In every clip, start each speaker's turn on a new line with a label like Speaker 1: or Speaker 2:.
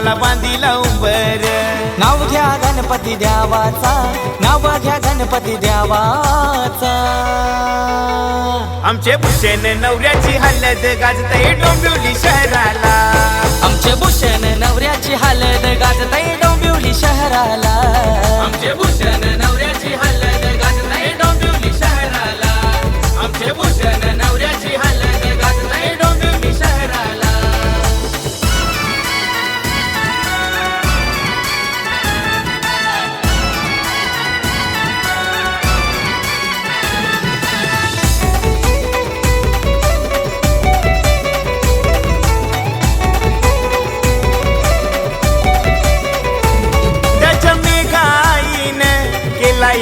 Speaker 1: मांडवाला बांधिला उंबर,
Speaker 2: नाव घ्या गणपती देवाचा, नाव घ्या गणपती देवाचा।
Speaker 1: आमचे भूषण नवऱ्याची हलद गाजतय डोंबिवली शहराला,
Speaker 2: आमचे भूषण नवऱ्याची हलद गाजतय डोंबिवली शहराला,
Speaker 1: आमचे भूषण नवऱ्याची हलद गाजतय डोंबिवली शहराला, आमचे भूषण नवऱ्याची हलद गाजतय डोंबिवली शहराला।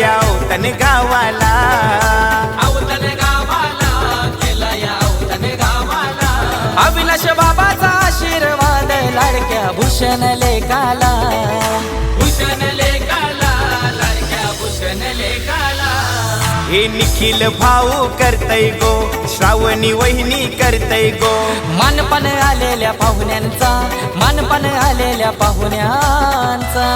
Speaker 1: अवतन गावाला,
Speaker 2: अवतन गावाला केला या अवतन गावाला, अविनाश बाबाचा आशीर्वाद लाडक्या भूषण लेकाला, भूषण लेकाला, लाडक्या भूषण लेकाला।
Speaker 1: हे निखिल भाऊ करतय गो, श्रावणी वहिनी करतय गो,
Speaker 2: मानपण आलेल्या पाहुण्यांचा, मानपण आलेल्या पाहुण्यांचा।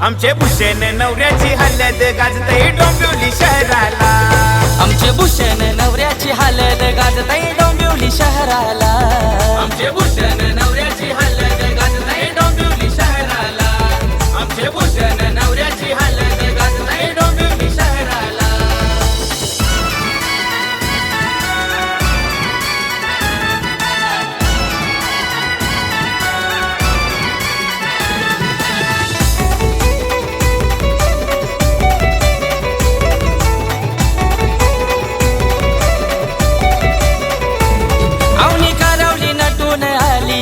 Speaker 1: आमचे भूषण नवऱ्याची हलद गाजतय डोंबिवली शहराला,
Speaker 2: आमचे भूषण नवऱ्याची हलद गाजतय डोंबिवली शहराला,
Speaker 1: आमचे भूषण नवऱ्याची हलद गाजतय डोंबिवली शहराला, आमचे भूषण नवऱ्याची हलद गाजतय डोंबिवली शहराला।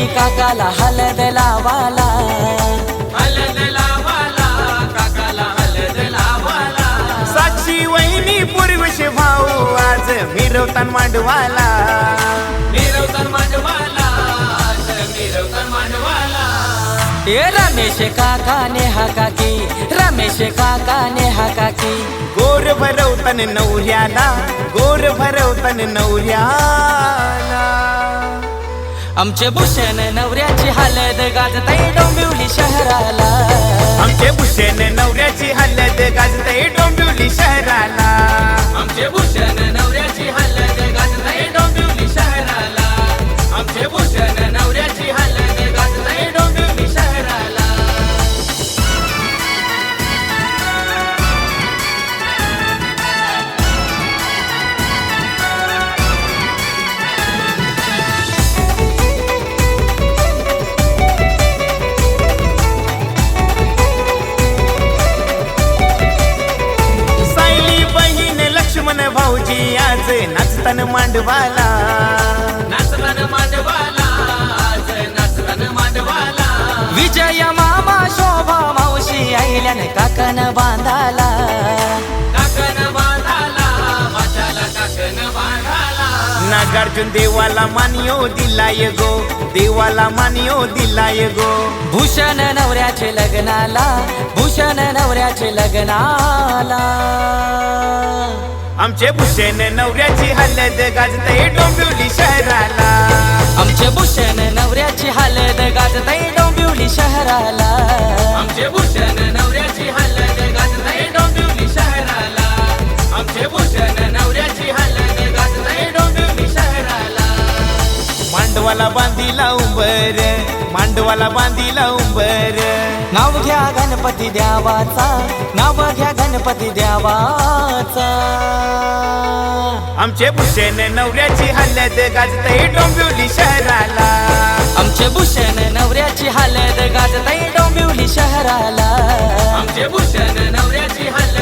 Speaker 2: काकाला हलद लावाला,
Speaker 1: हलद लावाला, काकाला हलद लावाला। साक्षी वहिनी पूर्वीश भाऊ आज मिरवतान मांडवाला, मिरवतान मांडवाला, आज मिरवतान मांडवाला।
Speaker 2: ए रमेश काका नेहा काकी, रमेश काका नेहा काकी,
Speaker 1: गोर भरवतन नवऱ्याला, गोर भरवतन नवऱ्याला।
Speaker 2: आमचे भूषण नवऱ्याची हलद गाजतय डोंबिवली शहराला,
Speaker 1: आमचे भूषण नवऱ्याची हलद गाजतय डोंबिवली शहराला, आमचे भूषण नवऱ्याची हलद गाजतय डोंबिवली शहराला, आमचे भूषण नवऱ्याची हलद गाजतय डोंबिवली शहराला। भाऊजी आज नाचतान मांडवाला, नाचतान मांडवाला, आज नाचतान मांडवाला।
Speaker 2: विजय मामा शोभा मावशी आईल्यान काकन बांधाला,
Speaker 1: काकन बांधाला, वाचाला काकन बांधाला। नागार्जुन देवाला मानियो दिलाय गो, देवाला मानियो दिलाय गो,
Speaker 2: भूषण नवऱ्याचे लग्नाला, भूषण नवऱ्याचे लग्नाला।
Speaker 1: आमचे भूषण नवऱ्याची हलद गाजतय डोंबिवली शहराला,
Speaker 2: आमचे भूषण नवऱ्याची हलद गाजतय डोंबिवली शहराला,
Speaker 1: आमचे भूषण नवऱ्याची हलद गाजतय डोंबिवली शहराला, आमचे भूषण नवऱ्याची हलद गाजतय डोंबिवली शहराला। मांडवाला बांधिला उंबर, मांडवाला बांधिला उंबर,
Speaker 2: नाव घ्या गणपती देवाचा, नाव घ्या गणपती देवाचा।
Speaker 1: आमचे भूषण नवऱ्याची हलद गाजतय डोंबिवली शहराला,
Speaker 2: आमचे भूषण नवऱ्याची हलद गाजतय डोंबिवली शहराला,
Speaker 1: आमचे भूषण नवऱ्याची हलद